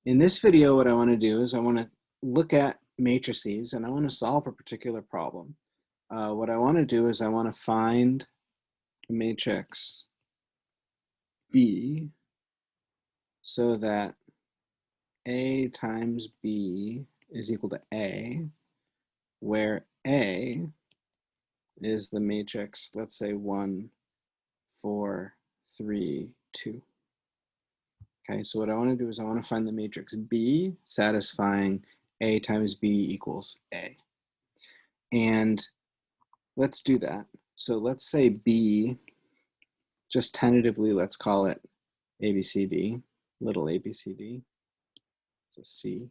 In this video, what I want to do is I want to look at matrices and I want to solve a particular problem. What I want to do is I want to find a matrix B so that A times B is equal to A, where A is the matrix, let's say 1, 4, 3, 2. Okay, so what I want to do is I want to find the matrix B satisfying A times B equals A. And let's do that. So let's say B, just tentatively, let's call it ABCD, little ABCD. It's a C.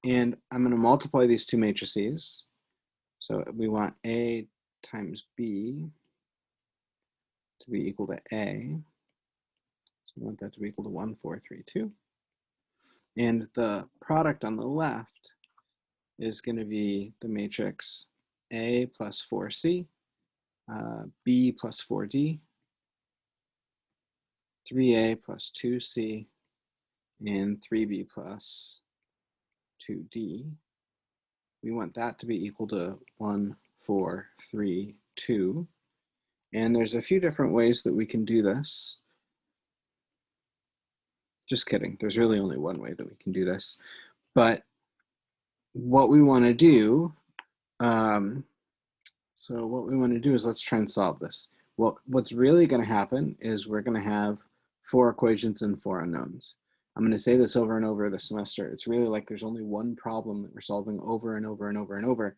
And I'm going to multiply these two matrices. So we want A times B to be equal to A. So we want that to be equal to 1, 4, 3, 2. And the product on the left is going to be the matrix A plus 4C, B plus 4D, 3A plus 2C, and 3B plus 2D. We want that to be equal to 1, 4, 3, 2. And there's a few different ways that we can do this. Just kidding. There's really only one way that we can do this. But what we want to do, is let's try and solve this. Well, what's really going to happen is we're going to have 4 equations and 4 unknowns. I'm going to say this over and over this semester. It's really like there's only one problem that we're solving over and over and over and over.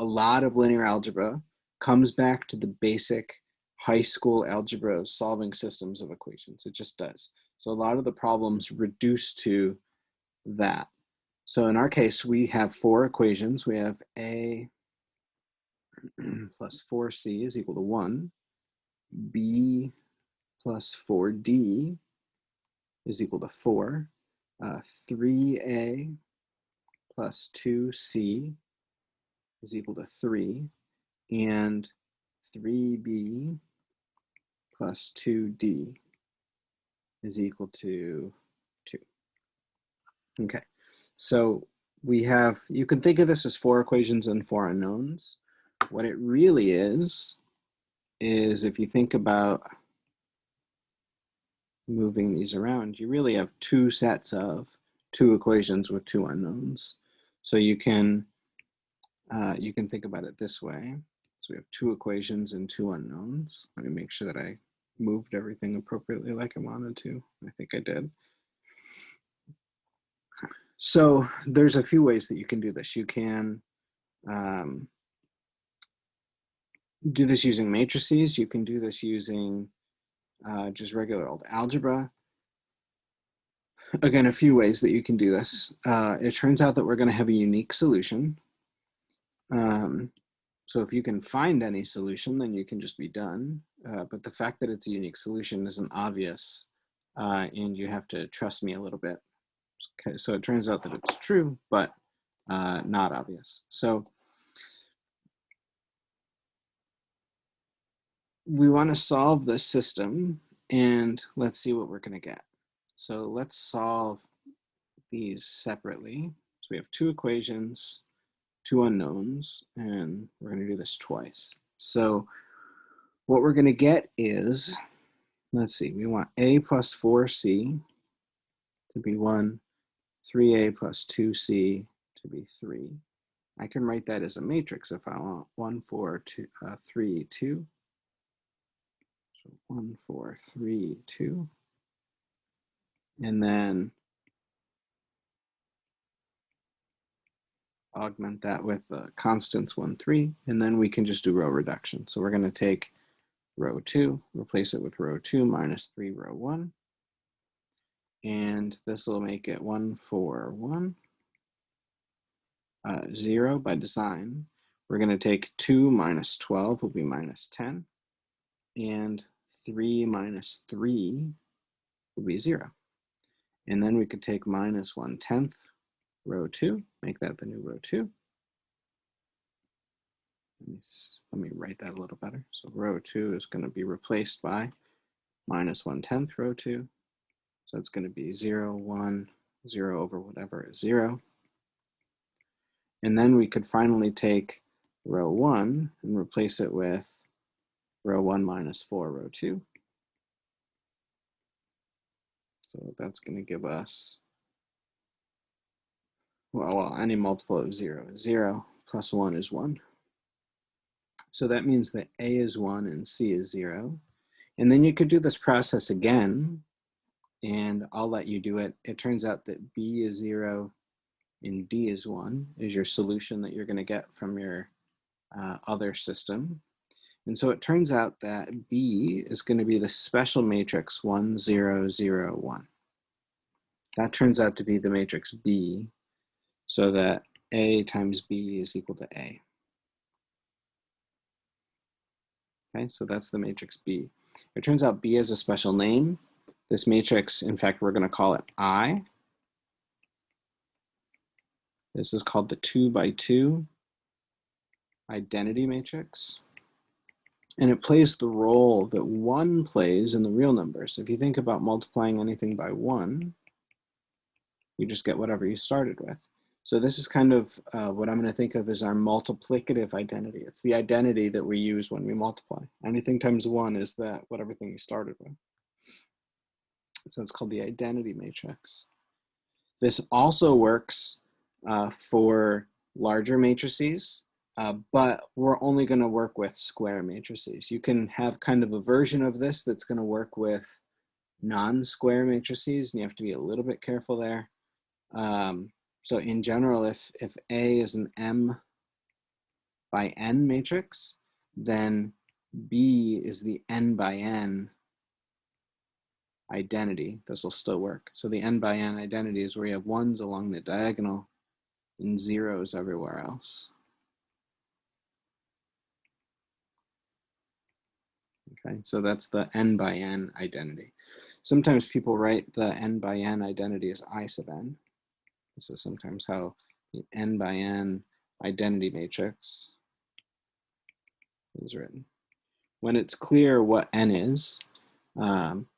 A lot of linear algebra comes back to the basic high school algebra solving systems of equations. It just does. So a lot of the problems reduce to that. So in our case, we have 4 equations. We have A plus 4C is equal to 1. B plus 4D is equal to 4. 3A plus 2C is equal to 3. And 3B plus 2D is equal to 2. Okay, so we have, you can think of this as 4 equations and 4 unknowns. What it really is if you think about moving these around, you really have 2 sets of 2 equations with 2 unknowns. So you can think about it this way. So we have 2 equations and 2 unknowns. Let me make sure that I moved everything appropriately like I wanted to. I think I did. So there's a few ways that you can do this. You can do this using matrices. You can do this using just regular old algebra. Again, a few ways that you can do this. It turns out that we're going to have a unique solution. So if you can find any solution, then you can just be done. But the fact that it's a unique solution isn't obvious, and you have to trust me a little bit. Okay, so it turns out that it's true, but not obvious. So we want to solve this system, and let's see what we're going to get. So let's solve these separately. So we have 2 equations, 2 unknowns, and we're going to do this twice. So what we're going to get is, let's see, we want A plus 4C to be 1, 3A plus 2C to be 3. I can write that as a matrix if I want. 1, 4, 2, 3, 2. So 1, 4, 3, 2. And then augment that with constants 1, 3. And then we can just do row reduction. So we're going to take row 2, replace it with row 2 minus 3 row 1. And this will make it 1, 4, 1. 0 by design. We're going to take 2 minus 12 will be minus 10. And 3 minus 3 will be 0. And then we could take minus 1/10 row 2, make that the new row 2. Let me write that a little better. So row 2 is going to be replaced by minus 1/10 row 2. So it's going to be 0, 1, 0 over whatever is 0. And then we could finally take row 1 and replace it with row 1 minus 4, row 2. So that's going to give us, well, any multiple of 0 is 0, plus 1 is 1. So that means that A is 1 and C is 0. And then you could do this process again, and I'll let you do it. It turns out that B is 0 and D is 1 is your solution that you're going to get from your other system. And so it turns out that B is going to be the special matrix 1, 0, 0, 1. That turns out to be the matrix B, so that A times B is equal to A. Okay, so that's the matrix B. It turns out B has a special name. This matrix, in fact, we're going to call it I. This is called the 2 by 2 identity matrix. And it plays the role that 1 plays in the real numbers. If you think about multiplying anything by 1, you just get whatever you started with. So this is kind of what I'm going to think of as our multiplicative identity. It's the identity that we use when we multiply. Anything times 1 is that, what everything you started with. So it's called the identity matrix. This also works for larger matrices, but we're only going to work with square matrices. You can have kind of a version of this that's going to work with non-square matrices, and you have to be a little bit careful there. So in general, if A is an M by N matrix, then B is the N by N identity. This will still work. So the N by N identity is where you have 1s along the diagonal and 0s everywhere else. Okay, so that's the N by N identity. Sometimes people write the N by N identity as I sub N. This is sometimes how the N by N identity matrix is written. When it's clear what N is,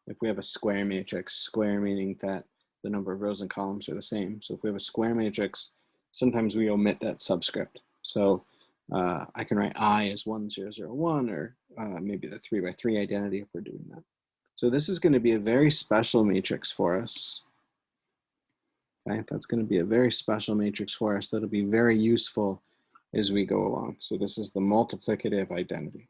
if we have a square matrix, square meaning that the number of rows and columns are the same. So if we have a square matrix, sometimes we omit that subscript. So I can write I as 1, 0, 0, 1, or maybe the 3 by 3 identity if we're doing that. So this is going to be a very special matrix for us. Okay, that's going to be a very special matrix for us that'll be very useful as we go along. So this is the multiplicative identity.